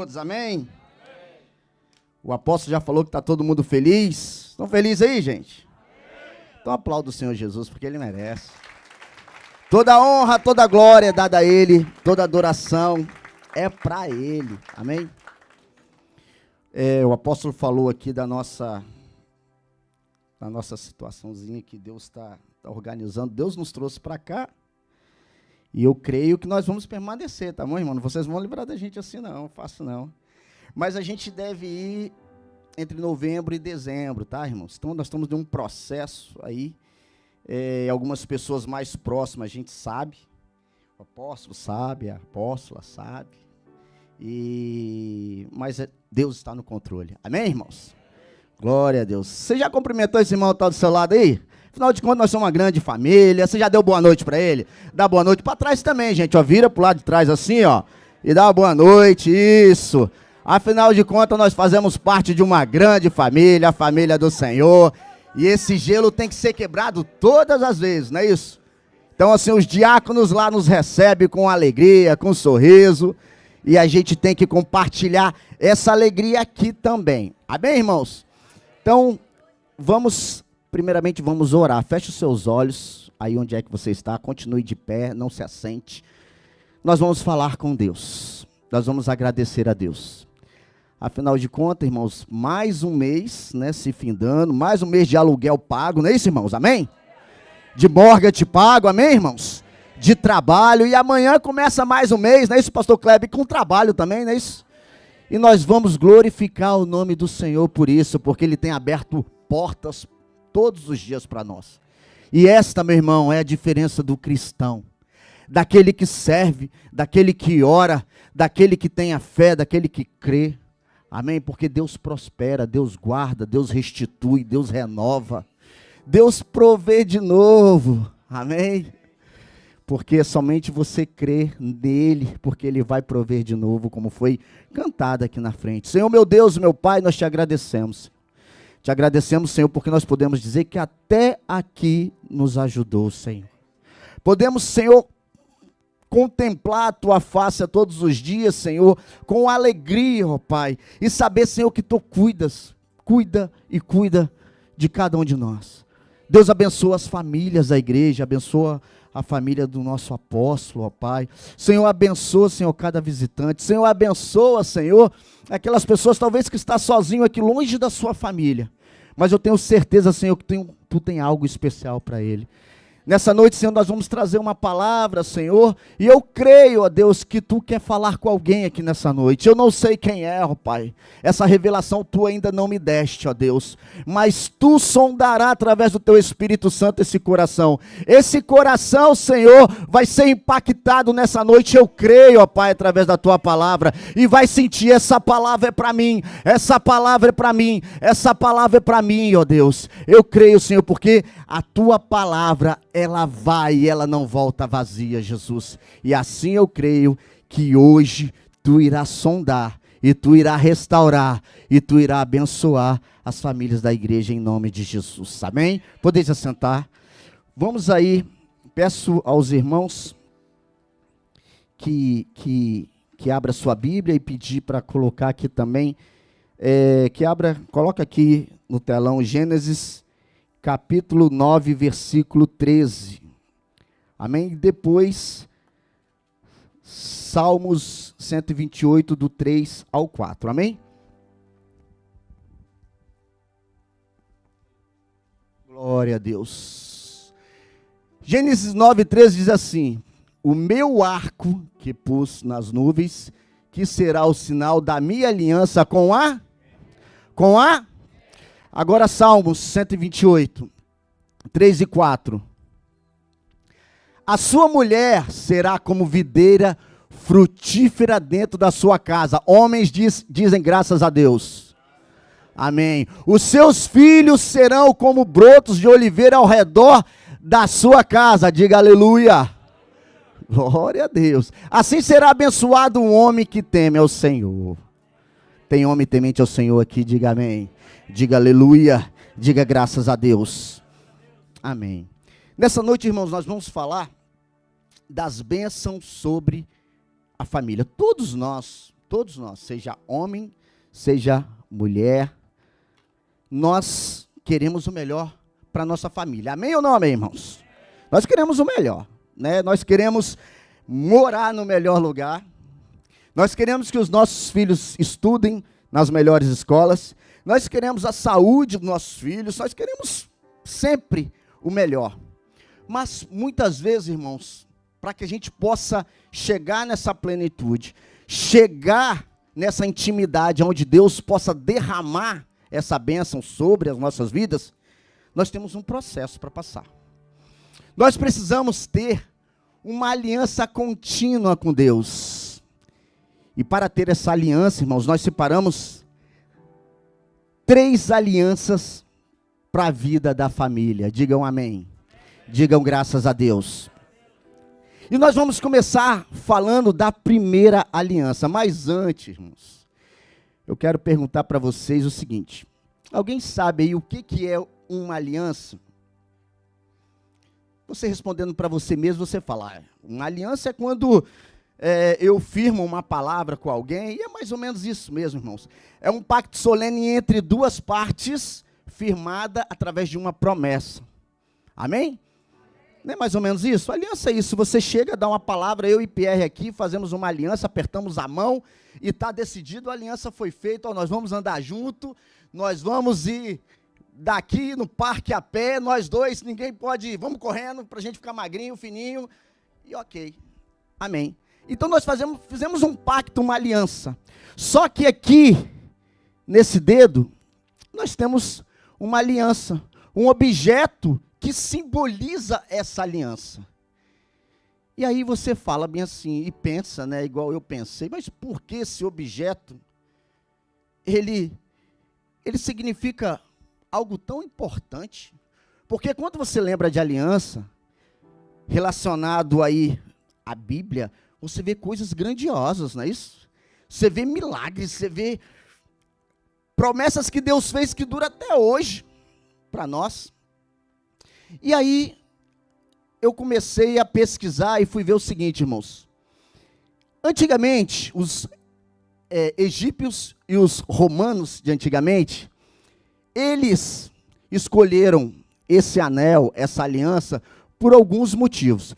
todos, amém? O apóstolo já falou que está todo mundo feliz. Estão felizes aí, gente? Então aplauda o Senhor Jesus, porque Ele merece. Toda honra, toda glória é dada a Ele, toda adoração é para Ele, amém? O apóstolo falou aqui da nossa situaçãozinha que Deus está organizando. Deus nos trouxe para cá e eu creio que nós vamos permanecer, tá bom, irmão? Vocês vão livrar da gente assim não, fácil não. Mas a gente deve ir entre novembro e dezembro, tá, irmãos? Então, nós estamos em um processo aí, algumas pessoas mais próximas a gente sabe, o apóstolo sabe, a apóstola sabe, mas Deus está no controle, amém, irmãos? Glória a Deus. Você já cumprimentou esse irmão que está do seu lado aí? Afinal de contas, nós somos uma grande família. Você já deu boa noite para ele? Dá boa noite para trás também, gente, ó, vira para o lado de trás assim, ó, e dá uma boa noite, isso. Afinal de contas, nós fazemos parte de uma grande família, a família do Senhor, e esse gelo tem que ser quebrado todas as vezes, não é isso? Então, assim, os diáconos lá nos recebem com alegria, com sorriso, e a gente tem que compartilhar essa alegria aqui também. Amém, irmãos? Então, primeiramente vamos orar. Feche os seus olhos, aí onde é que você está, continue de pé, não se assente. Nós vamos falar com Deus, nós vamos agradecer a Deus. Afinal de contas, irmãos, mais um mês, né, se findando, mais um mês de aluguel pago, não é isso, irmãos? Amém? De mortgage pago, amém, irmãos? De trabalho, e amanhã começa mais um mês, não é isso, pastor Kleber? Com trabalho também, não é isso? E nós vamos glorificar o nome do Senhor por isso, porque Ele tem aberto portas todos os dias para nós. E esta, meu irmão, é a diferença do cristão, daquele que serve, daquele que ora, daquele que tem a fé, daquele que crê. Amém? Porque Deus prospera, Deus guarda, Deus restitui, Deus renova, Deus provê de novo. Amém? Porque somente você crê nele, porque ele vai prover de novo, como foi cantado aqui na frente. Senhor, meu Deus, meu Pai, nós te agradecemos. Te agradecemos, Senhor, porque nós podemos dizer que até aqui nos ajudou, Senhor. Podemos, Senhor, contemplar a tua face a todos os dias, Senhor, com alegria, ó Pai, e saber, Senhor, que tu cuida de cada um de nós. Deus abençoa as famílias da igreja, abençoa a família do nosso apóstolo, ó Pai. Senhor, abençoa, Senhor, cada visitante. Senhor, abençoa, Senhor, aquelas pessoas talvez que estão sozinho aqui, longe da sua família. Mas eu tenho certeza, Senhor, que tu tem algo especial para ele. Nessa noite, Senhor, nós vamos trazer uma palavra, Senhor, e eu creio, ó Deus, que tu quer falar com alguém aqui nessa noite. Eu não sei quem é, ó Pai, essa revelação tu ainda não me deste, ó Deus, mas tu sondará através do teu Espírito Santo esse coração. Esse coração, Senhor, vai ser impactado nessa noite, eu creio, ó Pai, através da tua palavra, e vai sentir, essa palavra é para mim, essa palavra é para mim, essa palavra é para mim, ó Deus. Eu creio, Senhor, porque a tua palavra, ela vai e ela não volta vazia, Jesus. E assim eu creio que hoje tu irás sondar, e tu irás restaurar, e tu irás abençoar as famílias da igreja em nome de Jesus. Amém? Podeis assentar. Vamos aí, peço aos irmãos que abra sua Bíblia e pedir para colocar aqui também, coloca aqui no telão Gênesis capítulo 9, versículo 13. Amém? Depois, Salmos 128, do 3 ao 4. Amém? Glória a Deus. Gênesis 9, 13 diz assim: o meu arco que pus nas nuvens, que será o sinal da minha aliança com a... Agora Salmos 128, 3 e 4. A sua mulher será como videira frutífera dentro da sua casa. Homens dizem graças a Deus. Amém. Os seus filhos serão como brotos de oliveira ao redor da sua casa. Diga aleluia. Glória a Deus. Assim será abençoado um homem que teme ao Senhor. Tem homem temente ao Senhor aqui? Diga amém. Diga aleluia, diga graças a Deus. Amém. Nessa noite, irmãos, nós vamos falar das bênçãos sobre a família. Todos nós todos nós, seja homem, seja mulher, nós queremos o melhor para a nossa família. Amém ou não amém, irmãos? Nós queremos o melhor, né? Nós queremos morar no melhor lugar. Nós queremos que os nossos filhos estudem nas melhores escolas. Nós queremos a saúde dos nossos filhos. Nós queremos sempre o melhor. Mas muitas vezes, irmãos, para que a gente possa chegar nessa plenitude, chegar nessa intimidade onde Deus possa derramar essa bênção sobre as nossas vidas, nós temos um processo para passar. Nós precisamos ter uma aliança contínua com Deus. E para ter essa aliança, irmãos, nós separamos 3 alianças para a vida da família. Digam amém. Digam graças a Deus. E nós vamos começar falando da primeira aliança. Mas antes, irmãos, eu quero perguntar para vocês o seguinte. Alguém sabe aí o que é uma aliança? Você respondendo para você mesmo, você fala, uma aliança é quando eu firmo uma palavra com alguém, e é mais ou menos isso mesmo, irmãos. É um pacto solene entre 2 partes, firmada através de uma promessa. Amém? Não é mais ou menos isso? Aliança é isso, você chega, dá uma palavra, eu e Pierre aqui, fazemos uma aliança, apertamos a mão, e está decidido, a aliança foi feita, ó, nós vamos andar junto, nós vamos ir daqui no parque a pé, nós dois, ninguém pode ir, vamos correndo para a gente ficar magrinho, fininho, e ok, amém. Então nós fizemos um pacto, uma aliança, só que aqui, nesse dedo, nós temos uma aliança, um objeto que simboliza essa aliança. E aí você fala bem assim, e pensa, né, igual eu pensei, mas por que esse objeto, ele significa algo tão importante? Porque quando você lembra de aliança, relacionado aí à Bíblia, você vê coisas grandiosas, não é isso? Você vê milagres, você vê promessas que Deus fez que duram até hoje para nós. E aí, eu comecei a pesquisar e fui ver o seguinte, irmãos. Antigamente, os egípcios e os romanos de antigamente, eles escolheram esse anel, essa aliança, por alguns motivos.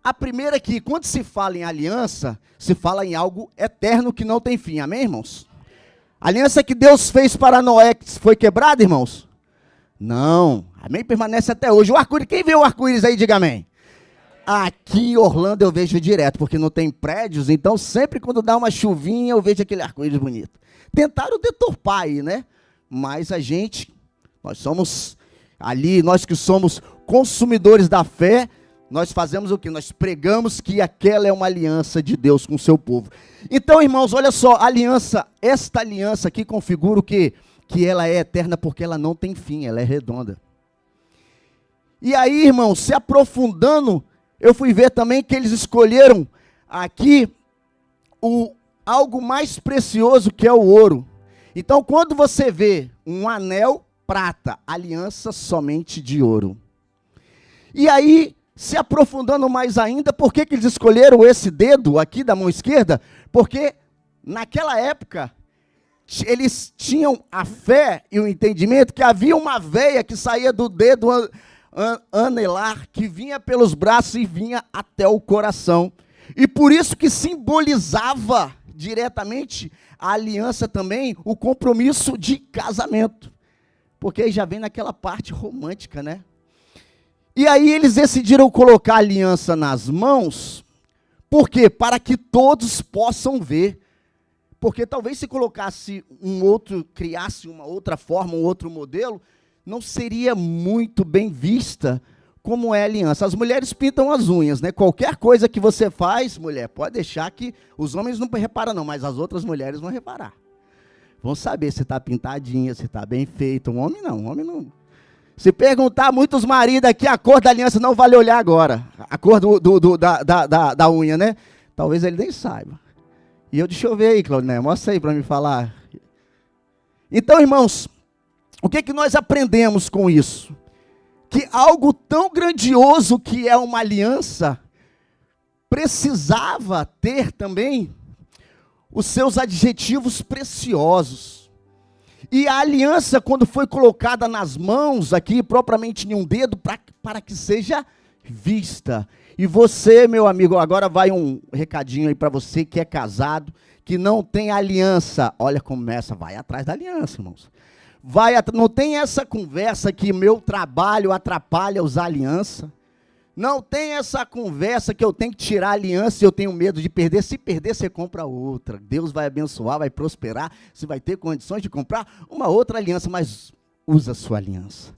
A primeira é que, quando se fala em aliança, se fala em algo eterno que não tem fim. Amém, irmãos? A aliança que Deus fez para Noé foi quebrada, irmãos? Não. Amém? Permanece até hoje. O arco-íris, quem vê o arco-íris aí, diga amém. Aqui em Orlando eu vejo direto, porque não tem prédios, então sempre quando dá uma chuvinha eu vejo aquele arco-íris bonito. Tentaram deturpar aí, né? Mas a gente, nós somos ali, nós que somos consumidores da fé, nós fazemos o quê? Nós pregamos que aquela é uma aliança de Deus com o seu povo. Então, irmãos, olha só, esta aliança aqui configura o quê? Que ela é eterna porque ela não tem fim, ela é redonda. E aí, irmãos, se aprofundando, eu fui ver também que eles escolheram aqui algo mais precioso que é o ouro. Então, quando você vê um anel prata, aliança somente de ouro. E aí, se aprofundando mais ainda, por que eles escolheram esse dedo aqui da mão esquerda? Porque naquela época, eles tinham a fé e o entendimento que havia uma veia que saía do dedo anelar, que vinha pelos braços e vinha até o coração. E por isso que simbolizava diretamente a aliança também, o compromisso de casamento. Porque aí já vem naquela parte romântica, né? E aí eles decidiram colocar a aliança nas mãos, por quê? Para que todos possam ver. Porque talvez se colocasse criasse uma outra forma, um outro modelo, não seria muito bem vista como é a aliança. As mulheres pintam as unhas, né? Qualquer coisa que você faz, mulher, pode deixar que os homens não reparam não, mas as outras mulheres vão reparar. Vão saber se está pintadinha, se está bem feito. Um homem não. Se perguntar a muitos maridos aqui, a cor da aliança não vale olhar agora. A cor da unha, né? Talvez ele nem saiba. E deixa eu ver aí, Claudinei, mostra aí para me falar. Então, irmãos, o que nós aprendemos com isso? Que algo tão grandioso que é uma aliança, precisava ter também os seus adjetivos preciosos. E a aliança, quando foi colocada nas mãos aqui, propriamente em um dedo, para que seja vista. E você, meu amigo, agora vai um recadinho aí para você que é casado, que não tem aliança. Olha, começa, vai atrás da aliança, irmãos. Não tem essa conversa que meu trabalho atrapalha usar aliança. Não tem essa conversa que eu tenho que tirar a aliança e eu tenho medo de perder. Se perder, você compra outra. Deus vai abençoar, vai prosperar. Você vai ter condições de comprar uma outra aliança, mas usa a sua aliança.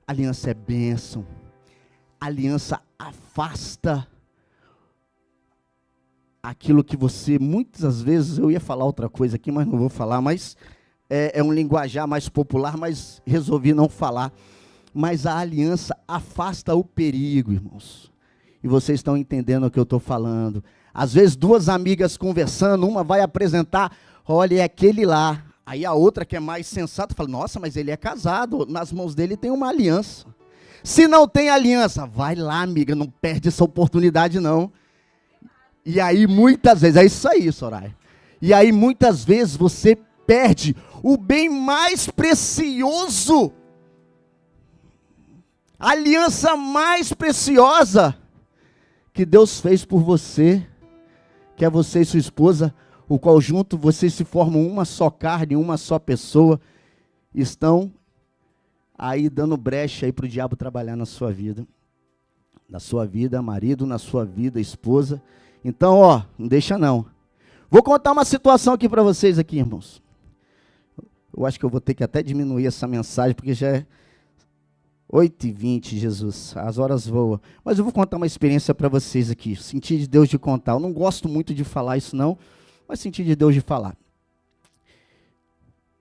Aliança é bênção. Aliança afasta aquilo que você, muitas vezes, eu ia falar outra coisa aqui, mas não vou falar, mas é um linguajar mais popular, mas resolvi não falar. Mas a aliança afasta o perigo, irmãos. E vocês estão entendendo o que eu estou falando. Às vezes, duas amigas conversando, uma vai apresentar, olha, é aquele lá. Aí a outra, que é mais sensata, fala, nossa, mas ele é casado, nas mãos dele tem uma aliança. Se não tem aliança, vai lá, amiga, não perde essa oportunidade, não. E aí, muitas vezes, é isso aí, Soraya. E aí, muitas vezes, você perde o bem mais precioso, a aliança mais preciosa que Deus fez por você, que é você e sua esposa, o qual junto vocês se formam uma só carne, uma só pessoa, estão aí dando brecha aí para o diabo trabalhar na sua vida, marido, na sua vida, esposa. Então, ó, não deixa não. Vou contar uma situação aqui para vocês aqui, irmãos. Eu acho que eu vou ter que até diminuir essa mensagem, porque já é 8h20, Jesus, as horas voam. Mas eu vou contar uma experiência para vocês aqui, senti de Deus de contar. Eu não gosto muito de falar isso não, mas senti de Deus de falar.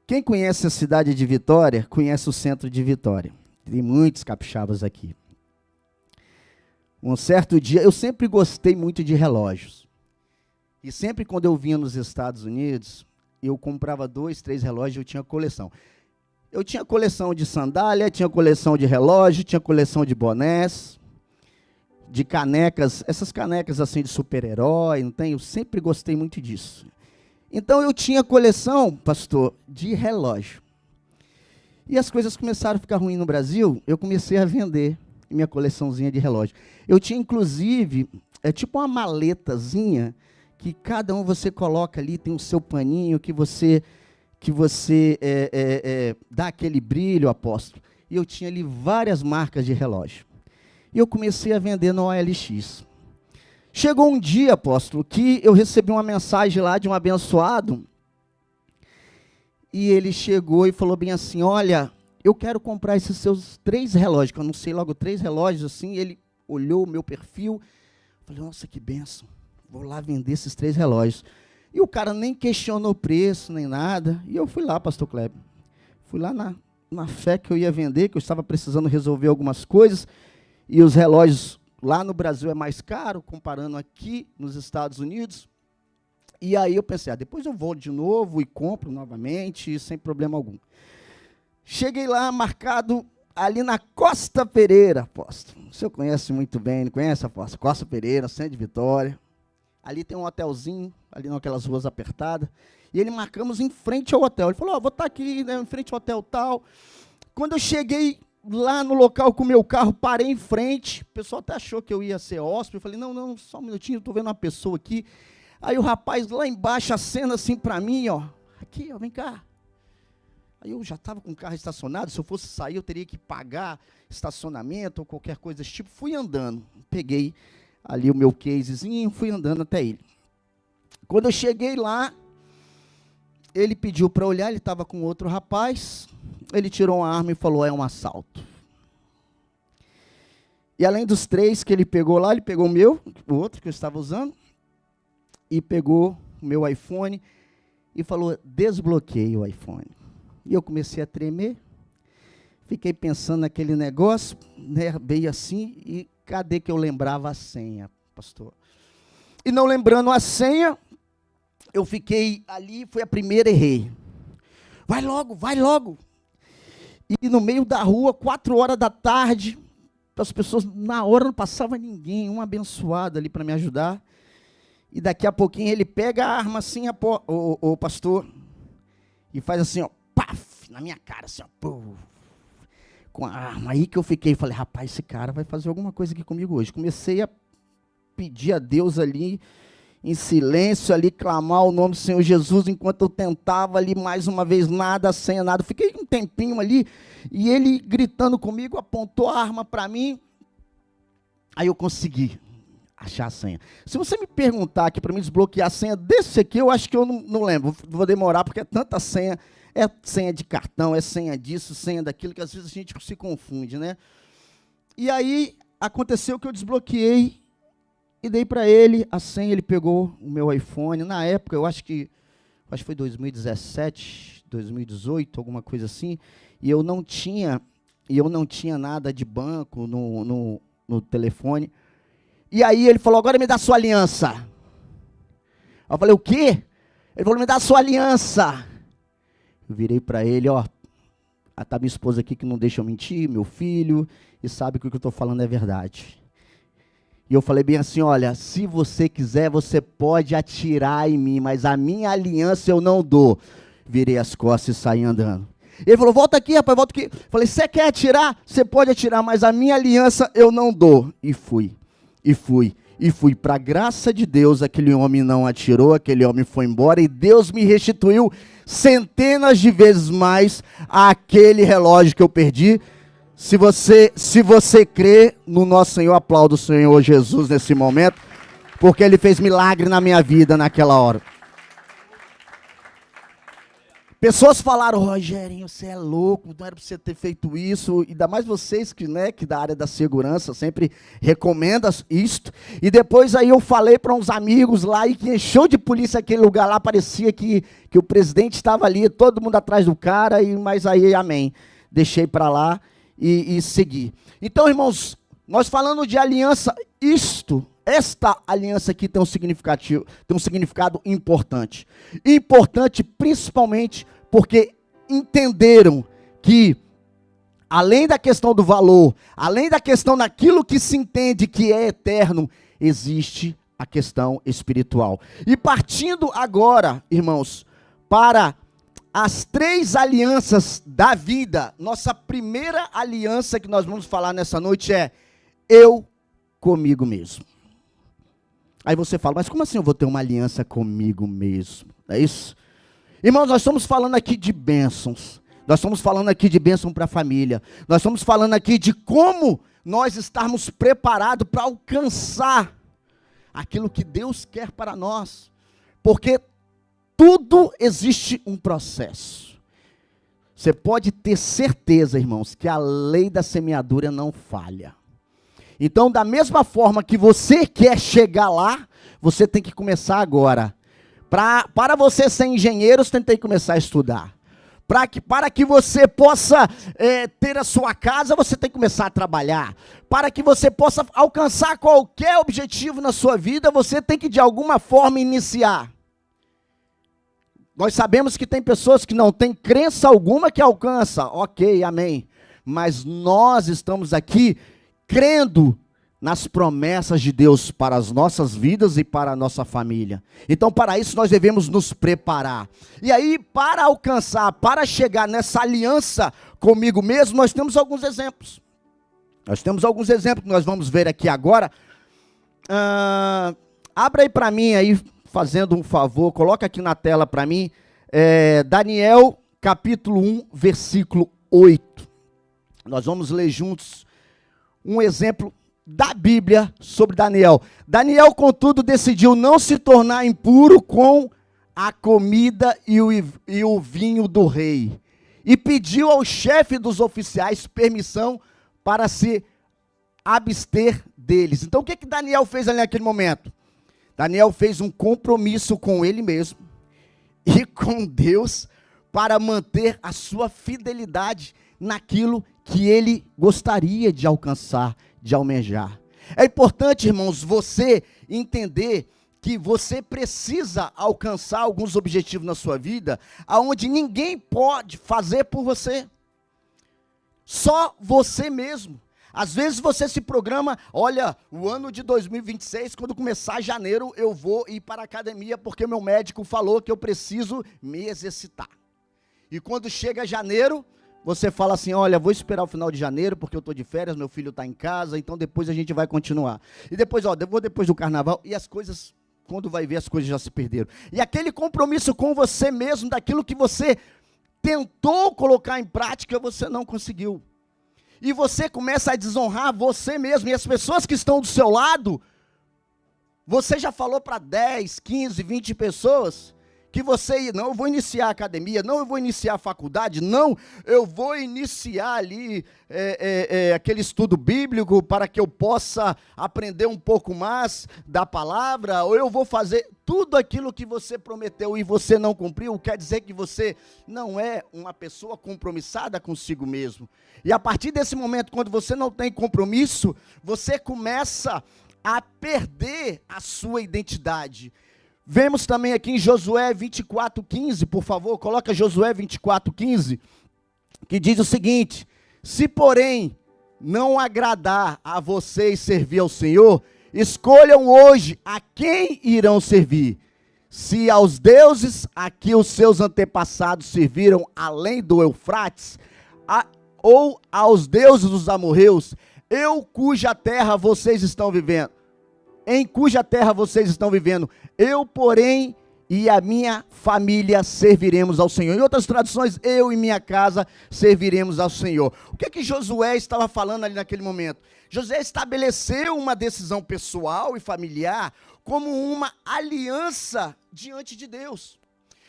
Quem conhece a cidade de Vitória, conhece o centro de Vitória. Tem muitos capixabas aqui. Um certo dia, eu sempre gostei muito de relógios. E sempre quando eu vinha nos Estados Unidos, eu comprava 2, 3 relógios, eu tinha coleção. Eu tinha coleção de sandália, tinha coleção de relógio, tinha coleção de bonés, de canecas, essas canecas assim de super-herói, não tem? Eu sempre gostei muito disso. Então eu tinha coleção, pastor, de relógio. E as coisas começaram a ficar ruins no Brasil, eu comecei a vender minha coleçãozinha de relógio. Eu tinha, inclusive, tipo uma maletazinha, que cada um você coloca ali, tem o seu paninho, que você dá aquele brilho, apóstolo. E eu tinha ali várias marcas de relógio. E eu comecei a vender no OLX. Chegou um dia, apóstolo, que eu recebi uma mensagem lá de um abençoado, e ele chegou e falou bem assim, olha, eu quero comprar esses seus 3 relógios, que eu anunciei logo 3 relógios, assim, ele olhou o meu perfil, falei, nossa, que bênção, vou lá vender esses 3 relógios. E o cara nem questionou o preço, nem nada, e eu fui lá, pastor Kleber, fui lá na fé que eu ia vender, que eu estava precisando resolver algumas coisas, e os relógios lá no Brasil é mais caro, comparando aqui nos Estados Unidos. E aí eu pensei, depois eu vou de novo e compro novamente, sem problema algum. Cheguei lá, marcado ali na Costa Pereira, apóstolo. O senhor conhece muito bem, não conhece, apóstolo? Costa Pereira, centro de Vitória. Ali tem um hotelzinho, ali naquelas ruas apertadas. E ele marcamos em frente ao hotel. Ele falou, vou estar aqui, né, em frente ao hotel tal. Quando eu cheguei lá no local com o meu carro, parei em frente, o pessoal até achou que eu ia ser hóspede, eu falei, não, só um minutinho, estou vendo uma pessoa aqui. Aí o rapaz lá embaixo acena assim para mim, aqui, vem cá. Aí eu já estava com o carro estacionado, se eu fosse sair eu teria que pagar estacionamento ou qualquer coisa desse tipo. Fui andando, peguei ali o meu casezinho, fui andando até ele. Quando eu cheguei lá, ele pediu para olhar, ele estava com outro rapaz, ele tirou uma arma e falou, é um assalto. E além dos 3 que ele pegou lá, ele pegou o outro que eu estava usando, e pegou o meu iPhone, e falou, desbloqueie o iPhone. E eu comecei a tremer, fiquei pensando naquele negócio, né, bem assim, e cadê que eu lembrava a senha, pastor? E não lembrando a senha, eu fiquei ali, foi a primeira, errei. Vai logo. E no meio da rua, 4 horas da tarde, as pessoas, na hora não passava ninguém, um abençoado ali para me ajudar. E daqui a pouquinho ele pega a arma assim, o pastor, e faz assim, ó, paf, na minha cara, assim, ó, puf, com a arma. Aí que eu fiquei, falei, rapaz, esse cara vai fazer alguma coisa aqui comigo hoje. Comecei a pedir a Deus ali, em silêncio ali, clamar o nome do Senhor Jesus, enquanto eu tentava ali, mais uma vez, nada, senha, nada. Fiquei um tempinho ali, e ele gritando comigo, apontou a arma para mim, aí eu consegui achar a senha. Se você me perguntar aqui para mim desbloquear a senha desse aqui, eu acho que eu não lembro, vou demorar, porque é tanta senha, é senha de cartão, é senha disso, senha daquilo, que às vezes a gente se confunde, né? E aí, aconteceu que eu desbloqueei, e dei para ele a senha, ele pegou o meu iPhone, na época, eu acho que foi 2017, 2018, alguma coisa assim, e eu não tinha nada de banco no telefone. E aí ele falou, agora me dá sua aliança. Eu falei, o quê? Ele falou, me dá sua aliança. Eu virei para ele, ó, tá minha esposa aqui que não deixa eu mentir, meu filho, e sabe que o que eu estou falando é verdade. E eu falei bem assim, olha, se você quiser, você pode atirar em mim, mas a minha aliança eu não dou. Virei as costas e saí andando. Ele falou, volta aqui, rapaz, volta aqui. Falei, você quer atirar? Você pode atirar, mas a minha aliança eu não dou. E fui. Para a graça de Deus, aquele homem não atirou, aquele homem foi embora, e Deus me restituiu centenas de vezes mais aquele relógio que eu perdi. Se você crê no nosso Senhor, aplauda o Senhor Jesus nesse momento, porque Ele fez milagre na minha vida naquela hora. Pessoas falaram, Rogerinho, você é louco, não era para você ter feito isso, ainda mais vocês que da área da segurança sempre recomendam isto. E depois aí eu falei para uns amigos lá, e que encheu de polícia aquele lugar lá, parecia que o presidente estava ali, todo mundo atrás do cara, mas aí, amém, deixei para lá e segui. Então, irmãos, nós falando de aliança, esta aliança aqui tem um significado importante. Importante principalmente porque entenderam que, além da questão do valor, além da questão daquilo que se entende que é eterno, existe a questão espiritual. E partindo agora, irmãos, para as 3 alianças da vida, nossa primeira aliança que nós vamos falar nessa noite é eu comigo mesmo. Aí você fala, mas como assim eu vou ter uma aliança comigo mesmo? É isso? Irmãos, nós estamos falando aqui de bênçãos. Nós estamos falando aqui de bênção para a família. Nós estamos falando aqui de como nós estarmos preparados para alcançar aquilo que Deus quer para nós. Porque tudo existe um processo. Você pode ter certeza, irmãos, que a lei da semeadura não falha. Então, da mesma forma que você quer chegar lá, você tem que começar agora. Para você ser engenheiro, você tem que começar a estudar. Para que você possa ter a sua casa, você tem que começar a trabalhar. Para que você possa alcançar qualquer objetivo na sua vida, você tem que de alguma forma iniciar. Nós sabemos que tem pessoas que não têm crença alguma que alcança. Ok, amém. Mas nós estamos aqui crendo nas promessas de Deus para as nossas vidas e para a nossa família. Então, para isso, nós devemos nos preparar. E aí, para alcançar, para chegar nessa aliança comigo mesmo, nós temos alguns exemplos. Que nós vamos ver aqui agora. Abra aí para mim, aí, fazendo um favor, coloca aqui na tela para mim, Daniel, capítulo 1, versículo 8. Nós vamos ler juntos um exemplo da Bíblia sobre Daniel. Daniel, contudo, decidiu não se tornar impuro com a comida e o vinho do rei. E pediu ao chefe dos oficiais permissão para se abster deles. Então, o que Daniel fez ali naquele momento? Daniel fez um compromisso com ele mesmo e com Deus para manter a sua fidelidade naquilo que ele gostaria de alcançar, de almejar. É importante, irmãos, você entender que você precisa alcançar alguns objetivos na sua vida, aonde ninguém pode fazer por você. Só você mesmo. Às vezes você se programa, olha, o ano de 2026, quando começar janeiro, eu vou ir para a academia, porque meu médico falou que eu preciso me exercitar. E quando chega janeiro, você fala assim, olha, vou esperar o final de janeiro, porque eu estou de férias, meu filho está em casa, então depois a gente vai continuar. E depois, vou depois do carnaval, e as coisas, quando vai ver, as coisas já se perderam. E aquele compromisso com você mesmo, daquilo que você tentou colocar em prática, você não conseguiu. E você começa a desonrar você mesmo, e as pessoas que estão do seu lado, você já falou para 10, 15, 20 pessoas, que você, não, eu vou iniciar a academia, não, eu vou iniciar a faculdade, não, eu vou iniciar ali aquele estudo bíblico para que eu possa aprender um pouco mais da palavra, ou eu vou fazer tudo aquilo que você prometeu e você não cumpriu, quer dizer que você não é uma pessoa compromissada consigo mesmo. E a partir desse momento, quando você não tem compromisso, você começa a perder a sua identidade. Vemos também aqui em Josué 24:15, por favor, coloca Josué 24:15, que diz o seguinte: se porém não agradar a vocês servir ao Senhor, escolham hoje a quem irão servir, se aos deuses a que os seus antepassados serviram além do Eufrates, ou aos deuses dos amorreus, cuja terra vocês estão vivendo. Em cuja terra vocês estão vivendo, eu, porém, e a minha família serviremos ao Senhor. Em outras traduções, eu e minha casa serviremos ao Senhor. O que Josué estava falando ali naquele momento? Josué estabeleceu uma decisão pessoal e familiar como uma aliança diante de Deus.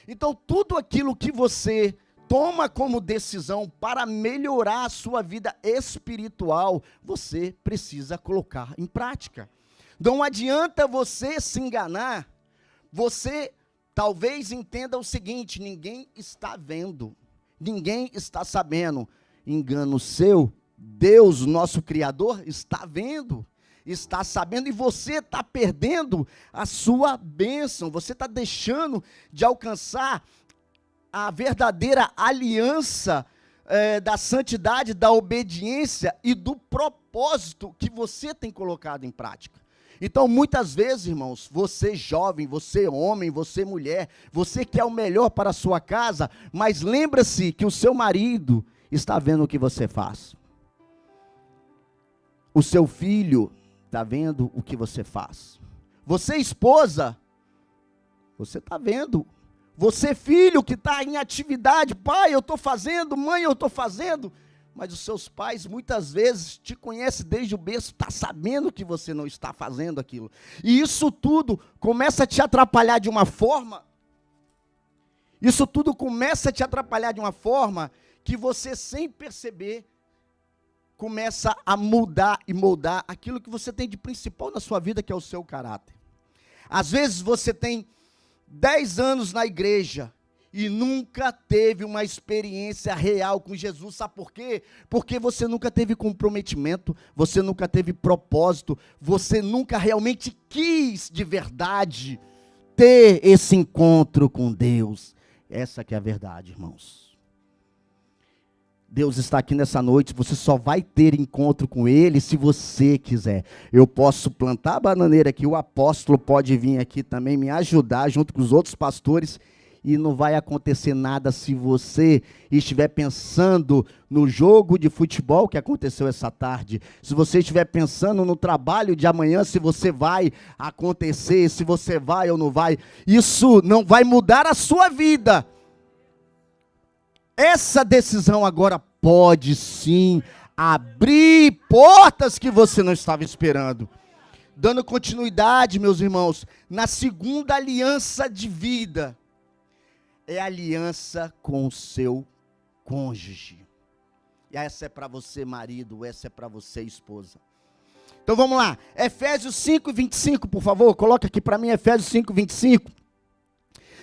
Então, tudo aquilo que você toma como decisão para melhorar a sua vida espiritual, você precisa colocar em prática. Não adianta você se enganar, você talvez entenda o seguinte, ninguém está vendo, ninguém está sabendo, engano seu, Deus, nosso Criador, está vendo, está sabendo, e você está perdendo a sua bênção, você está deixando de alcançar a verdadeira aliança da santidade, da obediência e do propósito que você tem colocado em prática. Então, muitas vezes, irmãos, você jovem, você homem, você mulher, você quer o melhor para a sua casa, mas lembra-se que o seu marido está vendo o que você faz. O seu filho está vendo o que você faz. Você, esposa, você está vendo. Você, filho, que está em atividade, pai, eu estou fazendo, mãe, eu estou fazendo. Mas os seus pais, muitas vezes, te conhecem desde o berço, está sabendo que você não está fazendo aquilo. E isso tudo começa a te atrapalhar de uma forma, que você, sem perceber, começa a mudar e moldar aquilo que você tem de principal na sua vida, que é o seu caráter. Às vezes você tem 10 anos na igreja, e nunca teve uma experiência real com Jesus, sabe por quê? Porque você nunca teve comprometimento, você nunca teve propósito, você nunca realmente quis de verdade ter esse encontro com Deus. Essa que é a verdade, irmãos. Deus está aqui nessa noite, você só vai ter encontro com Ele se você quiser. Eu posso plantar a bananeira aqui, o apóstolo pode vir aqui também me ajudar, junto com os outros pastores, e não vai acontecer nada se você estiver pensando no jogo de futebol que aconteceu essa tarde, se você estiver pensando no trabalho de amanhã, se você vai acontecer, se você vai ou não vai, isso não vai mudar a sua vida. Essa decisão agora pode sim abrir portas que você não estava esperando. Dando continuidade, meus irmãos, na segunda aliança de vida, é aliança com o seu cônjuge. E essa é para você, marido, essa é para você, esposa. Então vamos lá, Efésios 5:25, por favor, coloca aqui para mim, Efésios 5:25,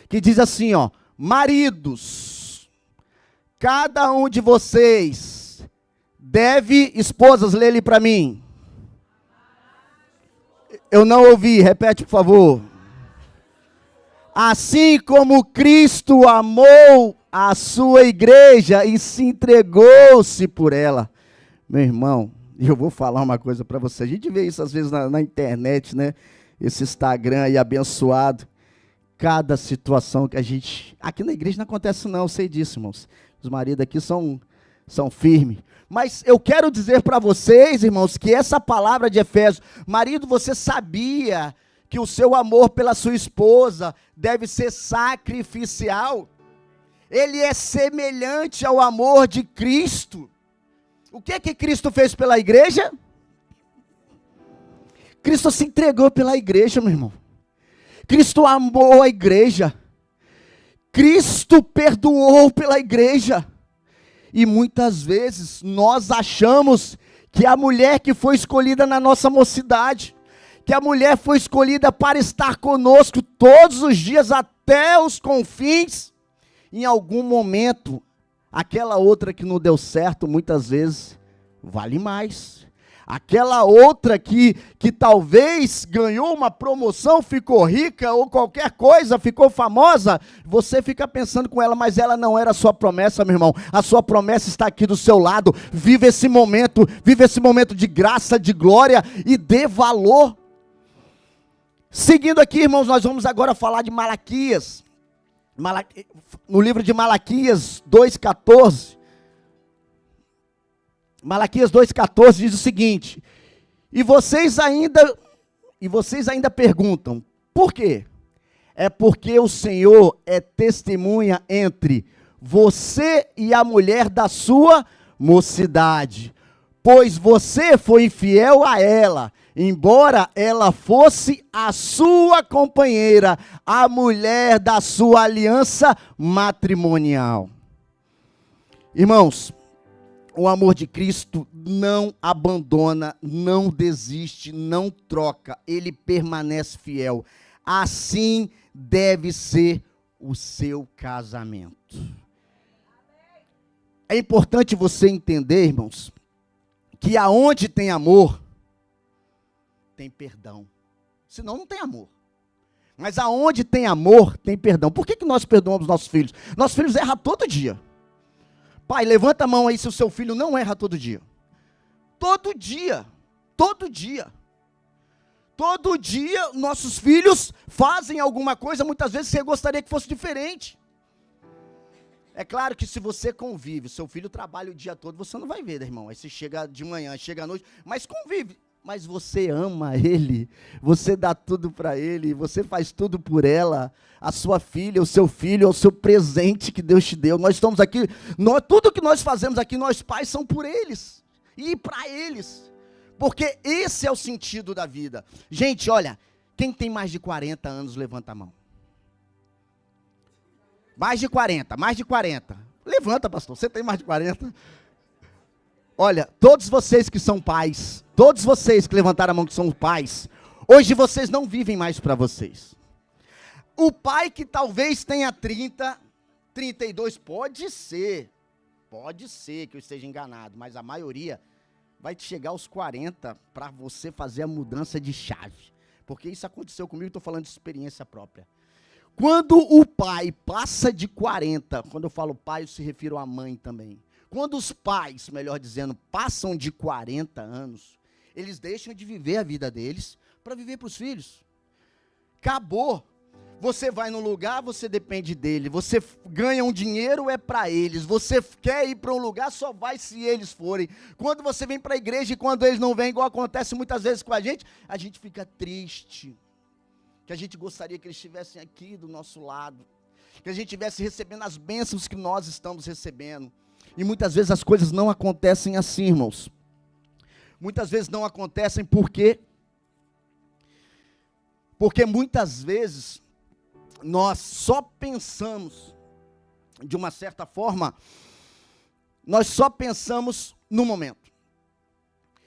que diz assim, maridos, cada um de vocês deve, esposas, lê ele para mim. Eu não ouvi, repete por favor. Assim como Cristo amou a sua igreja e se entregou-se por ela. Meu irmão, E eu vou falar uma coisa para você. A gente vê isso às vezes na internet, né? Esse Instagram aí abençoado. Cada situação que a gente... Aqui na igreja não acontece não, eu sei disso, irmãos. Os maridos aqui são firmes. Mas eu quero dizer para vocês, irmãos, que essa palavra de Efésios, marido, você sabia que o seu amor pela sua esposa deve ser sacrificial? Ele é semelhante ao amor de Cristo. O que é que Cristo fez pela igreja? Cristo se entregou pela igreja, meu irmão. Cristo amou a igreja. Cristo perdoou pela igreja. E muitas vezes nós achamos que a mulher que foi escolhida na nossa mocidade, que a mulher foi escolhida para estar conosco todos os dias até os confins, em algum momento, aquela outra que não deu certo, muitas vezes, vale mais. Aquela outra que talvez ganhou uma promoção, ficou rica ou qualquer coisa, ficou famosa, você fica pensando com ela, mas ela não era a sua promessa, meu irmão. A sua promessa está aqui do seu lado. Vive esse momento de graça, de glória e dê valor. Seguindo aqui, irmãos, nós vamos agora falar de Malaquias. No livro de Malaquias 2,14. Malaquias 2,14 diz o seguinte: e vocês ainda perguntam, por quê? É porque o Senhor é testemunha entre você e a mulher da sua mocidade, pois você foi infiel a ela, embora ela fosse a sua companheira, a mulher da sua aliança matrimonial. Irmãos, o amor de Cristo não abandona, não desiste, não troca, ele permanece fiel. Assim deve ser o seu casamento. É importante você entender, irmãos, que aonde tem amor, tem perdão. Senão não tem amor. Mas aonde tem amor, tem perdão. Por que nós perdoamos nossos filhos? Nossos filhos erram todo dia. Pai, levanta a mão aí se o seu filho não erra todo dia. Todo dia. Todo dia. Todo dia nossos filhos fazem alguma coisa, muitas vezes você gostaria que fosse diferente. É claro que se você convive, seu filho trabalha o dia todo, você não vai ver, né, irmão? Aí você chega de manhã, chega à noite, mas convive. Mas você ama ele, você dá tudo para ele, você faz tudo por ela, a sua filha, o seu filho, é o seu presente que Deus te deu. Nós estamos aqui, tudo que nós fazemos aqui, nós pais, são por eles e para eles, porque esse é o sentido da vida. Gente, olha, quem tem mais de 40 anos, levanta a mão. Mais de 40. Levanta, pastor, você tem mais de 40? Olha, todos vocês que são pais, todos vocês que levantaram a mão que são pais, hoje vocês não vivem mais para vocês. O pai que talvez tenha 30, 32, pode ser que eu esteja enganado, mas a maioria vai chegar aos 40 para você fazer a mudança de chave. Porque isso aconteceu comigo, estou falando de experiência própria. Quando o pai passa de 40, quando eu falo pai, eu se refiro à mãe também. Quando os pais, melhor dizendo, passam de 40 anos, eles deixam de viver a vida deles para viver para os filhos. Acabou. Você vai no lugar, você depende dele. Você ganha um dinheiro, é para eles. Você quer ir para um lugar, só vai se eles forem. Quando você vem para a igreja e quando eles não vêm, igual acontece muitas vezes com a gente fica triste. Que a gente gostaria que eles estivessem aqui do nosso lado. Que a gente estivesse recebendo as bênçãos que nós estamos recebendo. E muitas vezes as coisas não acontecem assim, irmãos. Muitas vezes não acontecem porque muitas vezes nós só pensamos, de uma certa forma, nós só pensamos no momento.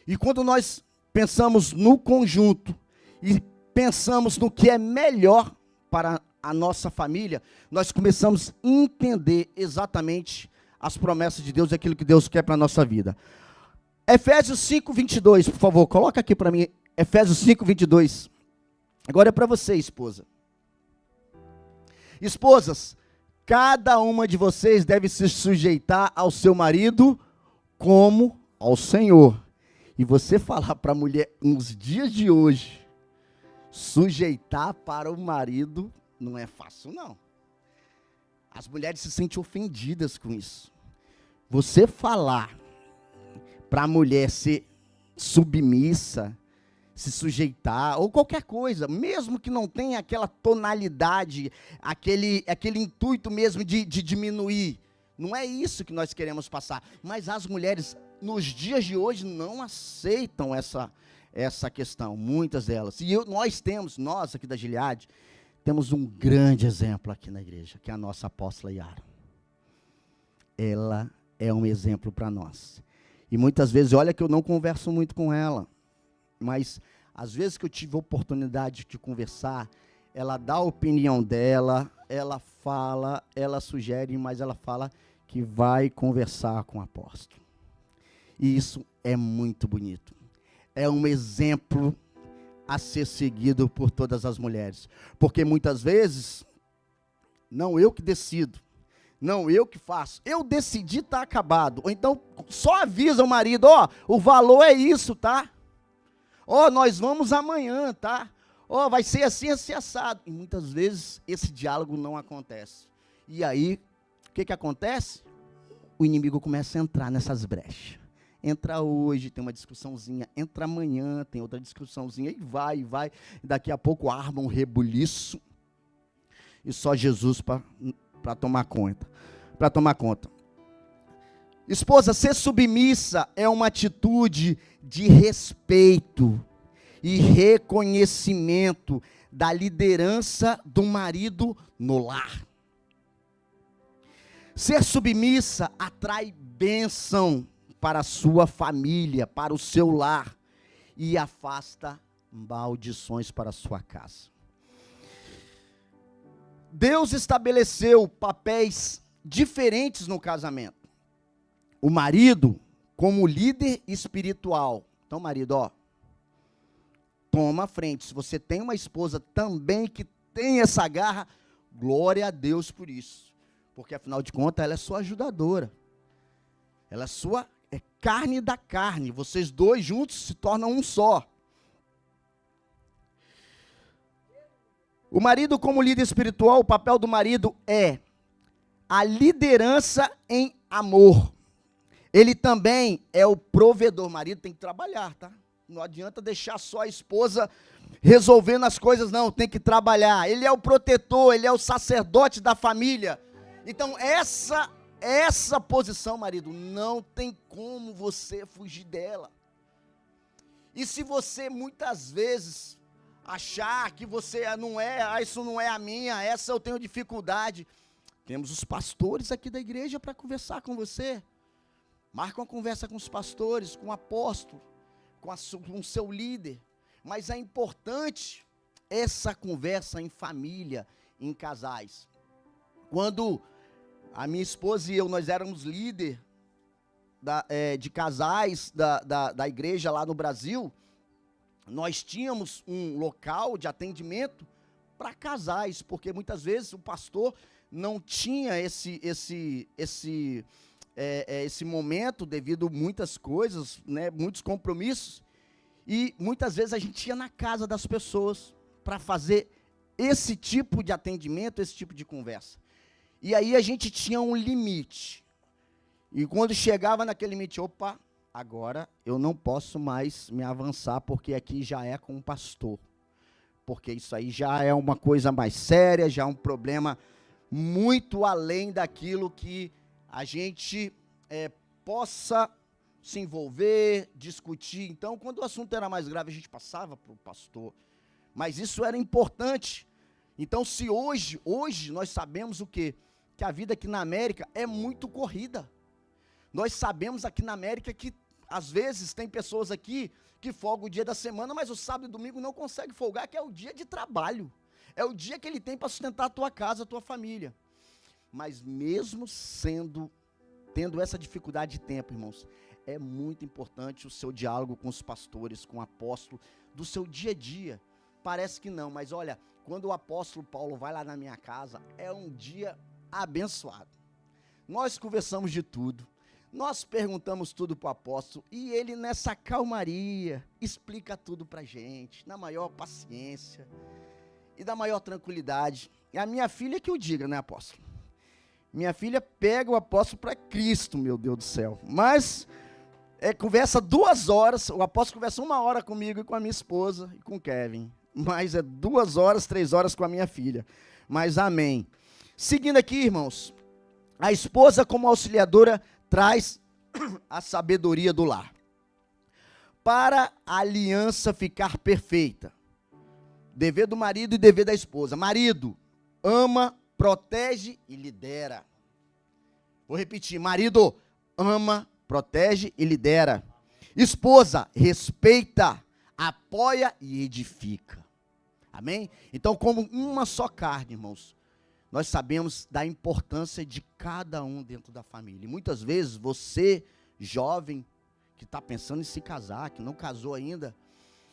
E quando nós pensamos no conjunto e pensamos no que é melhor para a nossa família, nós começamos a entender exatamente as promessas de Deus e aquilo que Deus quer para a nossa vida. Efésios 5:22, por favor, coloca aqui para mim, Efésios 5:22. Agora é para você, esposa. Esposas, cada uma de vocês deve se sujeitar ao seu marido como ao Senhor. E você falar para a mulher, nos dias de hoje, sujeitar para o marido, não é fácil, não. As mulheres se sentem ofendidas com isso. Você falar para a mulher ser submissa, se sujeitar, ou qualquer coisa, mesmo que não tenha aquela tonalidade, aquele intuito mesmo de diminuir, não é isso que nós queremos passar. Mas as mulheres, nos dias de hoje, não aceitam essa questão, muitas delas. E nós aqui da Gileade, temos um grande exemplo aqui na igreja, que é a nossa apóstola Yara. Ela é um exemplo para nós. E muitas vezes, olha que eu não converso muito com ela, mas às vezes que eu tive a oportunidade de conversar, ela dá a opinião dela, ela fala, ela sugere, mas ela fala que vai conversar com o apóstolo. E isso é muito bonito. É um exemplo a ser seguido por todas as mulheres. Porque muitas vezes, não eu que decido, não eu que faço, eu decidi, está acabado. Ou então, só avisa o marido, o valor é isso, tá? Nós vamos amanhã, tá? Vai ser assim, assim, assado. E muitas vezes, esse diálogo não acontece. E aí, o que acontece? O inimigo começa a entrar nessas brechas. Entra hoje, tem uma discussãozinha, entra amanhã, tem outra discussãozinha, e vai. Daqui a pouco arma um rebuliço, e só Jesus para tomar conta. Esposa, ser submissa é uma atitude de respeito e reconhecimento da liderança do marido no lar. Ser submissa atrai bênção para a sua família, para o seu lar, e afasta maldições para a sua casa. Deus estabeleceu papéis diferentes no casamento. O marido como líder espiritual. Então, marido, toma a frente. Se você tem uma esposa também que tem essa garra, glória a Deus por isso. Porque, afinal de contas, ela é sua ajudadora. Ela é sua carne da carne. Vocês dois juntos se tornam um só. O marido como líder espiritual, o papel do marido é a liderança em amor. Ele também é o provedor. O marido tem que trabalhar, tá? Não adianta deixar só a esposa resolvendo as coisas, não. Tem que trabalhar. Ele é o protetor, ele é o sacerdote da família. Então, essa posição, marido, não tem como você fugir dela. E se você muitas vezes achar que você não é, isso não é a minha, essa eu tenho dificuldade, temos os pastores aqui da igreja para conversar com você. Marca uma conversa com os pastores, com o apóstolo, com o seu líder. Mas é importante essa conversa em família, em casais. Quando a minha esposa e eu, nós éramos líder de casais da igreja lá no Brasil, nós tínhamos um local de atendimento para casais, porque muitas vezes o pastor não tinha esse momento devido a muitas coisas, né, muitos compromissos, e muitas vezes a gente ia na casa das pessoas para fazer esse tipo de atendimento, esse tipo de conversa. E aí a gente tinha um limite. E quando chegava naquele limite, agora eu não posso mais me avançar, porque aqui já é com o pastor. Porque isso aí já é uma coisa mais séria, já é um problema muito além daquilo que a gente possa se envolver, discutir. Então, quando o assunto era mais grave, a gente passava para o pastor. Mas isso era importante. Então, se hoje nós sabemos o quê? Que a vida aqui na América é muito corrida. Nós sabemos aqui na América que, às vezes, tem pessoas aqui que folgam o dia da semana, mas o sábado e domingo não consegue folgar, que é o dia de trabalho. É o dia que ele tem para sustentar a tua casa, a tua família. Mas mesmo tendo essa dificuldade de tempo, irmãos, é muito importante o seu diálogo com os pastores, com o apóstolo, do seu dia a dia. Parece que não, mas olha, quando o apóstolo Paulo vai lá na minha casa, é um dia abençoado. Nós conversamos de tudo. Nós perguntamos tudo para o apóstolo e ele, nessa calmaria, explica tudo para a gente, na maior paciência e da maior tranquilidade. E a minha filha que o diga, né, apóstolo? Minha filha pega o apóstolo para Cristo, meu Deus do céu. Mas conversa 2 horas, o apóstolo conversa 1 hora comigo e com a minha esposa e com o Kevin. Mas 2 horas, 3 horas com a minha filha. Mas amém. Seguindo aqui, irmãos, a esposa como auxiliadora traz a sabedoria do lar. Para a aliança ficar perfeita, dever do marido e dever da esposa. Marido, ama, protege e lidera. Vou repetir, marido, ama, protege e lidera. Esposa, respeita, apoia e edifica. Amém? Então, como uma só carne, irmãos, nós sabemos da importância de cada um dentro da família. E muitas vezes você, jovem, que está pensando em se casar, que não casou ainda,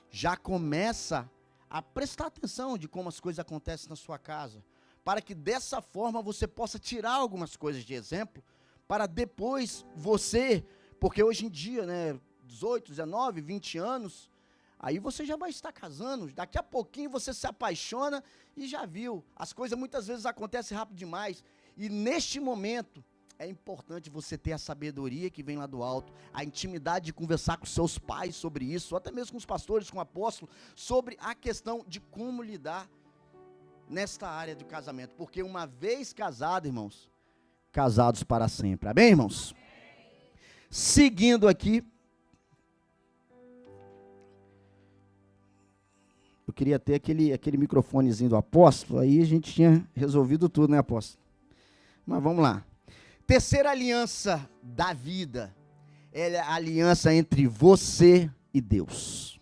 já começa a prestar atenção de como as coisas acontecem na sua casa, para que dessa forma você possa tirar algumas coisas de exemplo, para depois você, porque hoje em dia, né, 18, 19, 20 anos, aí você já vai estar casando, daqui a pouquinho você se apaixona e já viu. As coisas muitas vezes acontecem rápido demais. E neste momento, é importante você ter a sabedoria que vem lá do alto, a intimidade de conversar com seus pais sobre isso, ou até mesmo com os pastores, com o apóstolo, sobre a questão de como lidar nesta área do casamento. Porque uma vez casado, irmãos, casados para sempre. Amém, irmãos? Seguindo aqui, eu queria ter aquele microfonezinho do apóstolo, aí a gente tinha resolvido tudo, né, apóstolo? Mas vamos lá. Terceira aliança da vida, é a aliança entre você e Deus.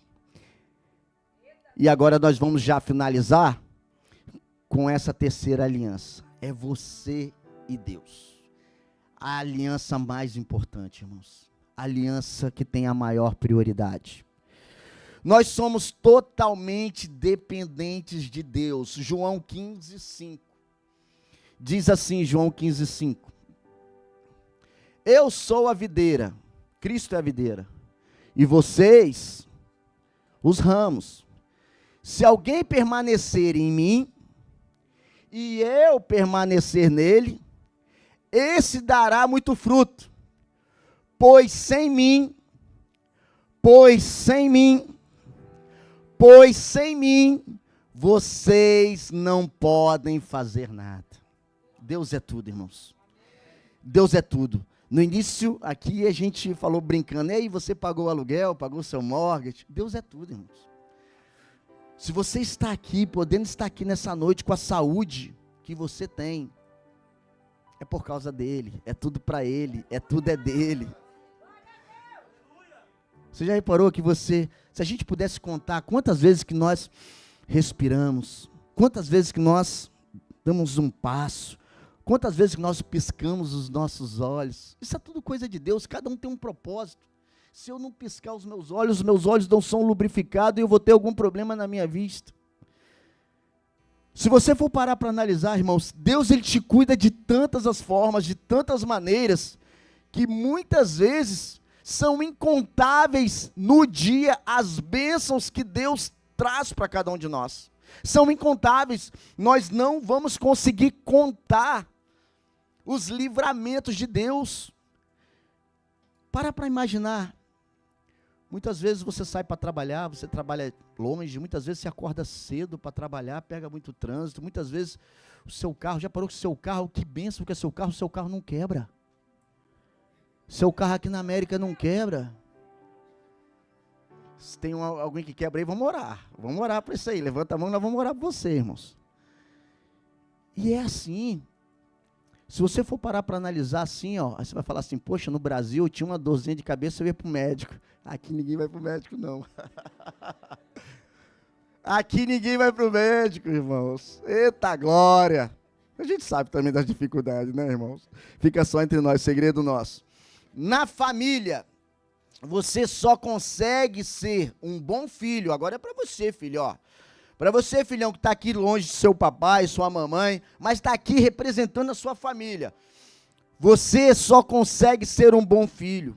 E agora nós vamos já finalizar com essa terceira aliança. É você e Deus. A aliança mais importante, irmãos. A aliança que tem a maior prioridade. Nós somos totalmente dependentes de Deus. João 15:5. Diz assim, João 15:5. Eu sou a videira, Cristo é a videira, e vocês, os ramos. Se alguém permanecer em mim, e eu permanecer nele, esse dará muito fruto, pois sem mim, vocês não podem fazer nada. Deus é tudo, irmãos. Deus é tudo. No início, aqui a gente falou brincando, e aí você pagou o aluguel, pagou o seu mortgage. Deus é tudo, irmãos. Se você está aqui, podendo estar aqui nessa noite com a saúde que você tem, é por causa dele, é tudo para ele, tudo é dele. Você já reparou que se a gente pudesse contar quantas vezes que nós respiramos, quantas vezes que nós damos um passo, quantas vezes que nós piscamos os nossos olhos, isso é tudo coisa de Deus, cada um tem um propósito. Se eu não piscar os meus olhos não são lubrificados e eu vou ter algum problema na minha vista. Se você for parar para analisar, irmãos, Deus ele te cuida de tantas as formas, de tantas maneiras, que muitas vezes são incontáveis no dia as bênçãos que Deus traz para cada um de nós. São incontáveis, nós não vamos conseguir contar os livramentos de Deus. Para imaginar, muitas vezes você sai para trabalhar, você trabalha longe, muitas vezes você acorda cedo para trabalhar, pega muito trânsito, muitas vezes o seu carro, já parou que o seu carro, que bênção que é seu carro não quebra. Seu carro aqui na América não quebra. Se tem alguém que quebra aí, vamos orar para isso aí, levanta a mão, nós vamos orar por você, irmãos. E é assim, se você for parar para analisar assim, ó, aí você vai falar assim, poxa, no Brasil eu tinha uma dorzinha de cabeça, eu ia para o médico. Aqui ninguém vai para o médico, não. Aqui ninguém vai para o médico, irmãos. Eita glória! A gente sabe também das dificuldades, né, irmãos? Fica só entre nós, segredo nosso. Na família, você só consegue ser um bom filho. Agora é para você, filho, ó. Para você, filhão, que está aqui longe de seu papai, sua mamãe, mas está aqui representando a sua família. Você só consegue ser um bom filho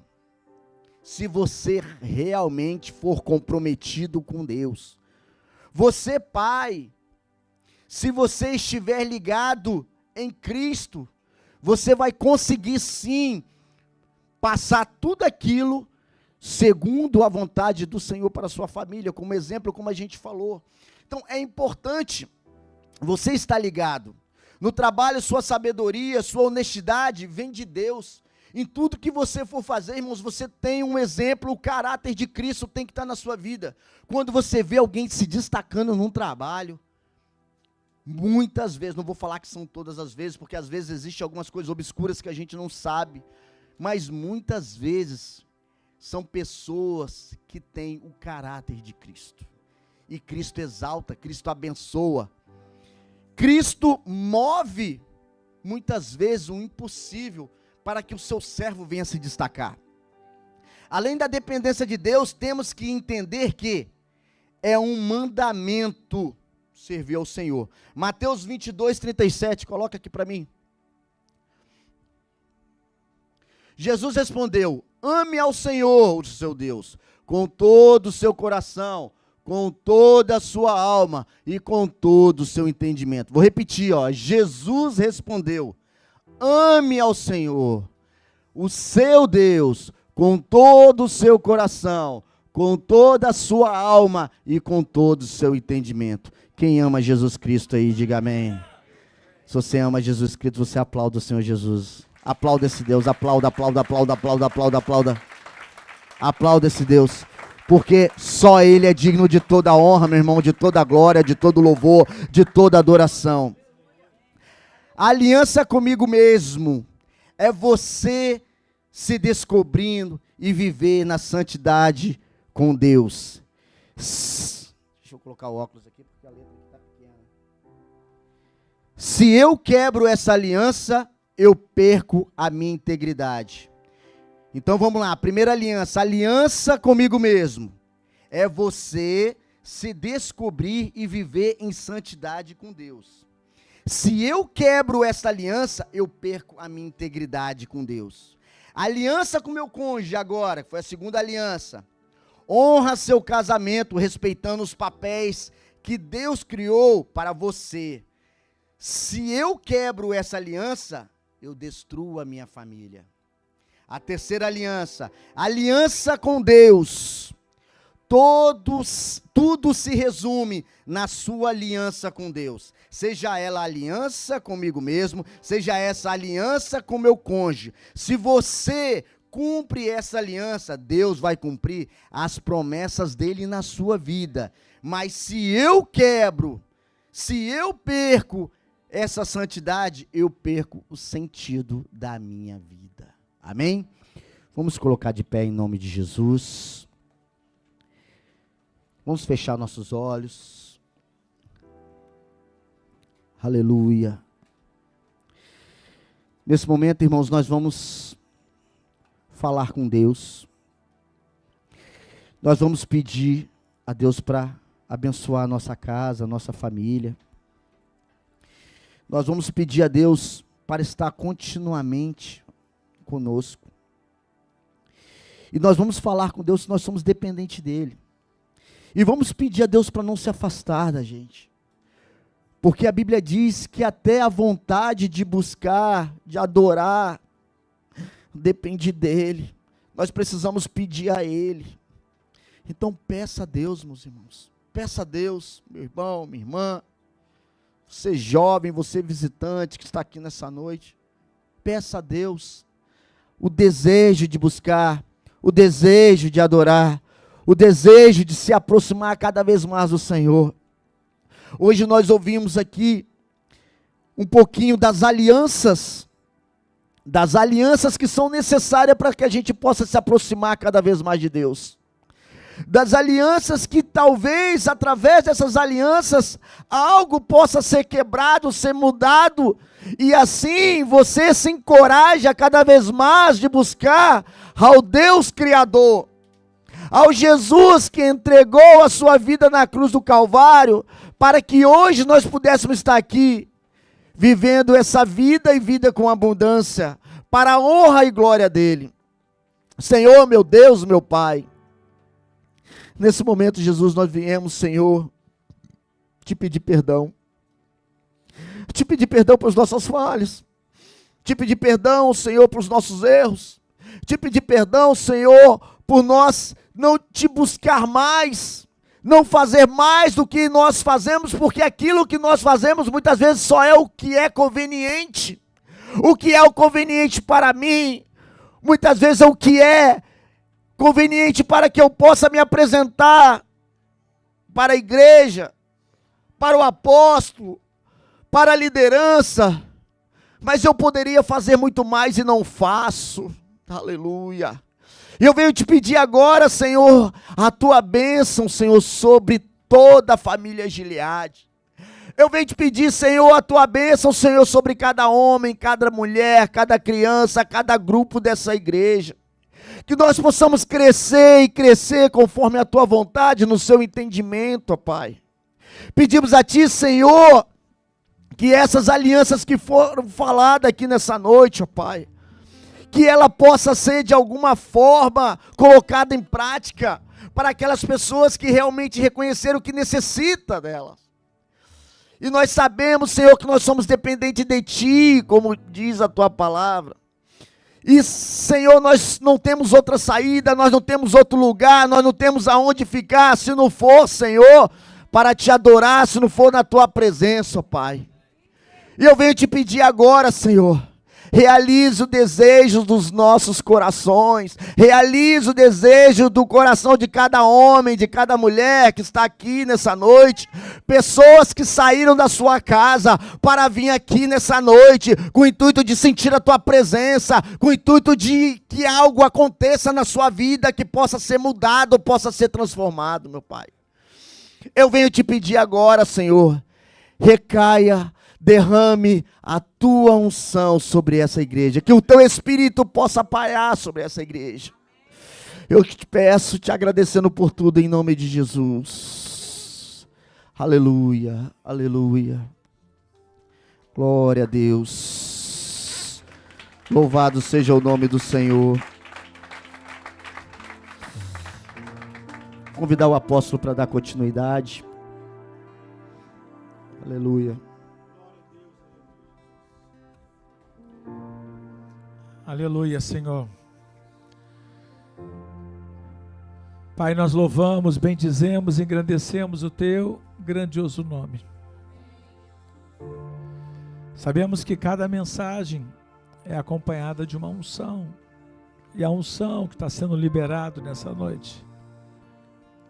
se você realmente for comprometido com Deus. Você, pai, se você estiver ligado em Cristo, você vai conseguir sim passar tudo aquilo segundo a vontade do Senhor para a sua família, como exemplo, como a gente falou. Então é importante você estar ligado. No trabalho, sua sabedoria, sua honestidade vem de Deus. Em tudo que você for fazer, irmãos, você tem um exemplo, o caráter de Cristo tem que estar na sua vida. Quando você vê alguém se destacando num trabalho, muitas vezes, não vou falar que são todas as vezes, porque às vezes existem algumas coisas obscuras que a gente não sabe, mas muitas vezes são pessoas que têm o caráter de Cristo. E Cristo exalta, Cristo abençoa. Cristo move, muitas vezes, o impossível para que o seu servo venha se destacar. Além da dependência de Deus, temos que entender que é um mandamento servir ao Senhor. Mateus 22, 37, coloca aqui para mim. Jesus respondeu: ame ao Senhor, o seu Deus, com todo o seu coração, com toda a sua alma e com todo o seu entendimento. Vou repetir, Jesus respondeu: ame ao Senhor, o seu Deus, com todo o seu coração, com toda a sua alma e com todo o seu entendimento. Quem ama Jesus Cristo aí, diga amém. Se você ama Jesus Cristo, você aplauda o Senhor Jesus. Aplauda esse Deus, aplauda, aplauda, aplauda, aplauda, aplauda, aplauda. Aplauda esse Deus, porque só Ele é digno de toda a honra, meu irmão, de toda a glória, de todo louvor, de toda adoração. A aliança comigo mesmo é você se descobrindo e viver na santidade com Deus. Deixa eu colocar o óculos aqui, porque a letra está pequena. Se eu quebro essa aliança, eu perco a minha integridade. Então vamos lá, primeira aliança, aliança comigo mesmo. É você se descobrir e viver em santidade com Deus. Se eu quebro essa aliança, eu perco a minha integridade com Deus. Aliança com meu cônjuge agora, que foi a segunda aliança. Honra seu casamento, respeitando os papéis que Deus criou para você. Se eu quebro essa aliança, eu destruo a minha família. A terceira aliança, aliança com Deus. Tudo se resume na sua aliança com Deus. Seja ela aliança comigo mesmo, seja essa aliança com meu cônjuge. Se você cumpre essa aliança, Deus vai cumprir as promessas dele na sua vida. Mas se eu quebro, se eu perco essa santidade, eu perco o sentido da minha vida. Amém? Vamos colocar de pé em nome de Jesus. Vamos fechar nossos olhos. Aleluia. Nesse momento, irmãos, nós vamos falar com Deus. Nós vamos pedir a Deus para abençoar a nossa casa, a nossa família. Nós vamos pedir a Deus para estar continuamente conosco. E nós vamos falar com Deus que nós somos dependentes dEle. E vamos pedir a Deus para não se afastar da gente. Porque a Bíblia diz que até a vontade de buscar, de adorar, depende dEle. Nós precisamos pedir a Ele. Então peça a Deus, meus irmãos. Peça a Deus, meu irmão, minha irmã. Você jovem, você visitante que está aqui nessa noite. Peça a Deus o desejo de buscar, o desejo de adorar, o desejo de se aproximar cada vez mais do Senhor. Hoje nós ouvimos aqui um pouquinho das alianças que são necessárias para que a gente possa se aproximar cada vez mais de Deus. Das alianças que talvez, através dessas alianças, algo possa ser quebrado, ser mudado, e assim você se encoraja cada vez mais de buscar ao Deus Criador, ao Jesus que entregou a sua vida na cruz do Calvário, para que hoje nós pudéssemos estar aqui, vivendo essa vida e vida com abundância, para a honra e glória dele. Senhor, meu Deus, meu Pai, nesse momento, Jesus, nós viemos, Senhor, te pedir perdão. Te pedir perdão pelas nossas falhas. Te pedir perdão, Senhor, pelos nossos erros. Te pedir perdão, Senhor, por nós não te buscar mais, não fazer mais do que nós fazemos, porque aquilo que nós fazemos muitas vezes só é o que é conveniente. O que é o conveniente para mim, muitas vezes é o que é conveniente para que eu possa me apresentar para a igreja, para o apóstolo, para a liderança, mas eu poderia fazer muito mais e não faço. Aleluia. E eu venho te pedir agora, Senhor, a tua bênção, Senhor, sobre toda a família Gileade. Eu venho te pedir, Senhor, a tua bênção, Senhor, sobre cada homem, cada mulher, cada criança, cada grupo dessa igreja. Que nós possamos crescer e crescer conforme a tua vontade, no seu entendimento, ó Pai. Pedimos a ti, Senhor, que essas alianças que foram faladas aqui nessa noite, ó Pai, que ela possa ser de alguma forma colocada em prática para aquelas pessoas que realmente reconheceram que necessita delas. E nós sabemos, Senhor, que nós somos dependentes de Ti, como diz a Tua palavra. E, Senhor, nós não temos outra saída, nós não temos outro lugar, nós não temos aonde ficar, se não for, Senhor, para Te adorar, se não for na Tua presença, ó Pai. E eu venho Te pedir agora, Senhor, realize o desejo dos nossos corações, realize o desejo do coração de cada homem, de cada mulher que está aqui nessa noite, pessoas que saíram da sua casa para vir aqui nessa noite, com o intuito de sentir a tua presença, com o intuito de que algo aconteça na sua vida, que possa ser mudado, possa ser transformado, meu Pai. Eu venho te pedir agora, Senhor, recaia, derrame a tua unção sobre essa igreja, que o teu Espírito possa pairar sobre essa igreja. Eu te peço, te agradecendo por tudo, em nome de Jesus. Aleluia, aleluia. Glória a Deus. Louvado seja o nome do Senhor. Convidar o apóstolo para dar continuidade. Aleluia. Aleluia, Senhor. Pai, nós louvamos, bendizemos, engrandecemos o Teu grandioso nome. Sabemos que cada mensagem é acompanhada de uma unção. E a unção que está sendo liberada nessa noite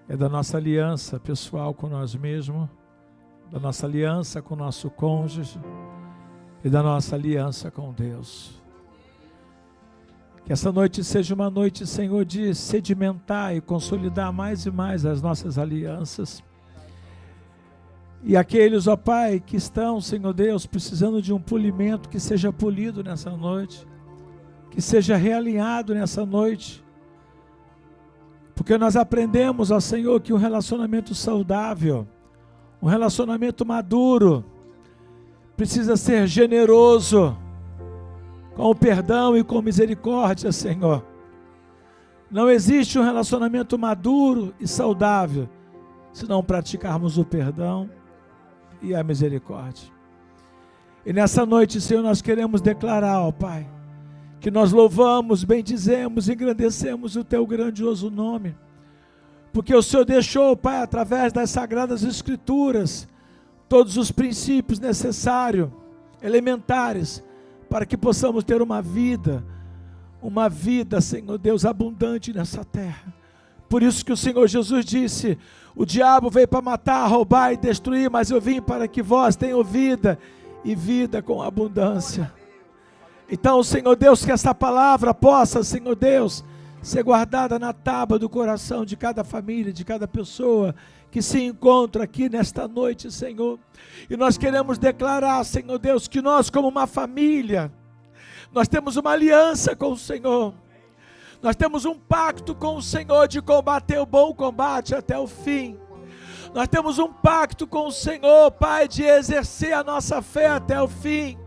é da nossa aliança pessoal com nós mesmos, da nossa aliança com o nosso cônjuge e da nossa aliança com Deus. Que essa noite seja uma noite, Senhor, de sedimentar e consolidar mais e mais as nossas alianças. E aqueles, ó Pai, que estão, Senhor Deus, precisando de um polimento, que seja polido nessa noite, que seja realinhado nessa noite. Porque nós aprendemos, ó Senhor, que um relacionamento saudável, um relacionamento maduro, precisa ser generoso, com o perdão e com misericórdia, Senhor. Não existe um relacionamento maduro e saudável se não praticarmos o perdão e a misericórdia. E nessa noite, Senhor, nós queremos declarar, ó Pai, que nós louvamos, bendizemos, engrandecemos o Teu grandioso nome, porque o Senhor deixou, Pai, através das Sagradas Escrituras, todos os princípios necessários, elementares, para que possamos ter uma vida, Senhor Deus, abundante nessa terra. Por isso que o Senhor Jesus disse, o diabo veio para matar, roubar e destruir, mas eu vim para que vós tenham vida, e vida com abundância. Então, Senhor Deus, que essa palavra possa, Senhor Deus, ser guardada na tábua do coração de cada família, de cada pessoa que se encontra aqui nesta noite, Senhor. E nós queremos declarar, Senhor Deus, que nós como uma família, nós temos uma aliança com o Senhor. Nós temos um pacto com o Senhor de combater o bom combate até o fim. Nós temos um pacto com o Senhor, Pai, de exercer a nossa fé até o fim.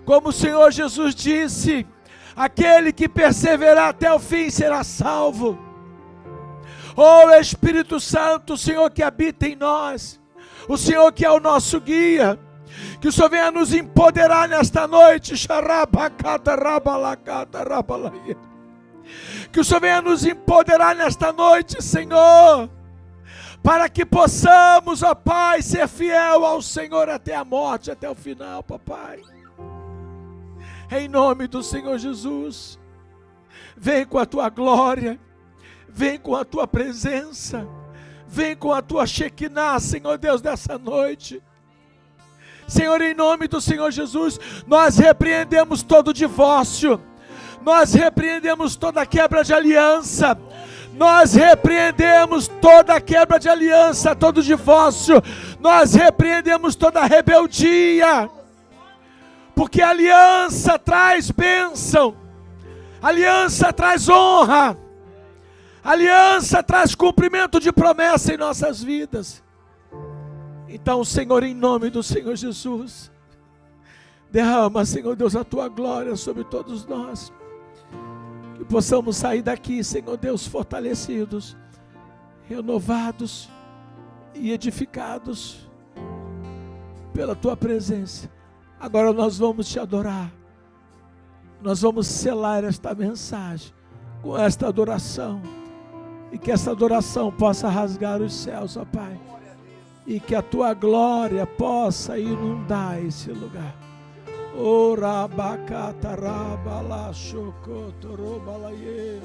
Como o Senhor Jesus disse, Aquele que perseverar até o fim será salvo. Oh Espírito Santo, o Senhor que habita em nós, o Senhor que é o nosso guia, que o Senhor venha nos empoderar nesta noite. Que o Senhor venha nos empoderar nesta noite, Senhor, para que possamos, ó Pai, ser fiel ao Senhor até a morte, até o final, papai. Em nome do Senhor Jesus, vem com a tua glória, vem com a tua presença, vem com a tua Shekinah, Senhor Deus, dessa noite. Senhor, em nome do Senhor Jesus, nós repreendemos todo divórcio, nós repreendemos toda quebra de aliança, nós repreendemos toda quebra de aliança, todo divórcio, nós repreendemos toda rebeldia, porque a aliança traz bênção, a aliança traz honra, a aliança traz cumprimento de promessa em nossas vidas. Então, Senhor, em nome do Senhor Jesus, derrama, Senhor Deus, a tua glória sobre todos nós, que possamos sair daqui, Senhor Deus, fortalecidos, renovados e edificados pela tua presença. Agora nós vamos te adorar, nós vamos selar esta mensagem com esta adoração, e que essa adoração possa rasgar os céus, ó Pai, e que a tua glória possa inundar esse lugar. Ora bacata rabala chocotoro balaie.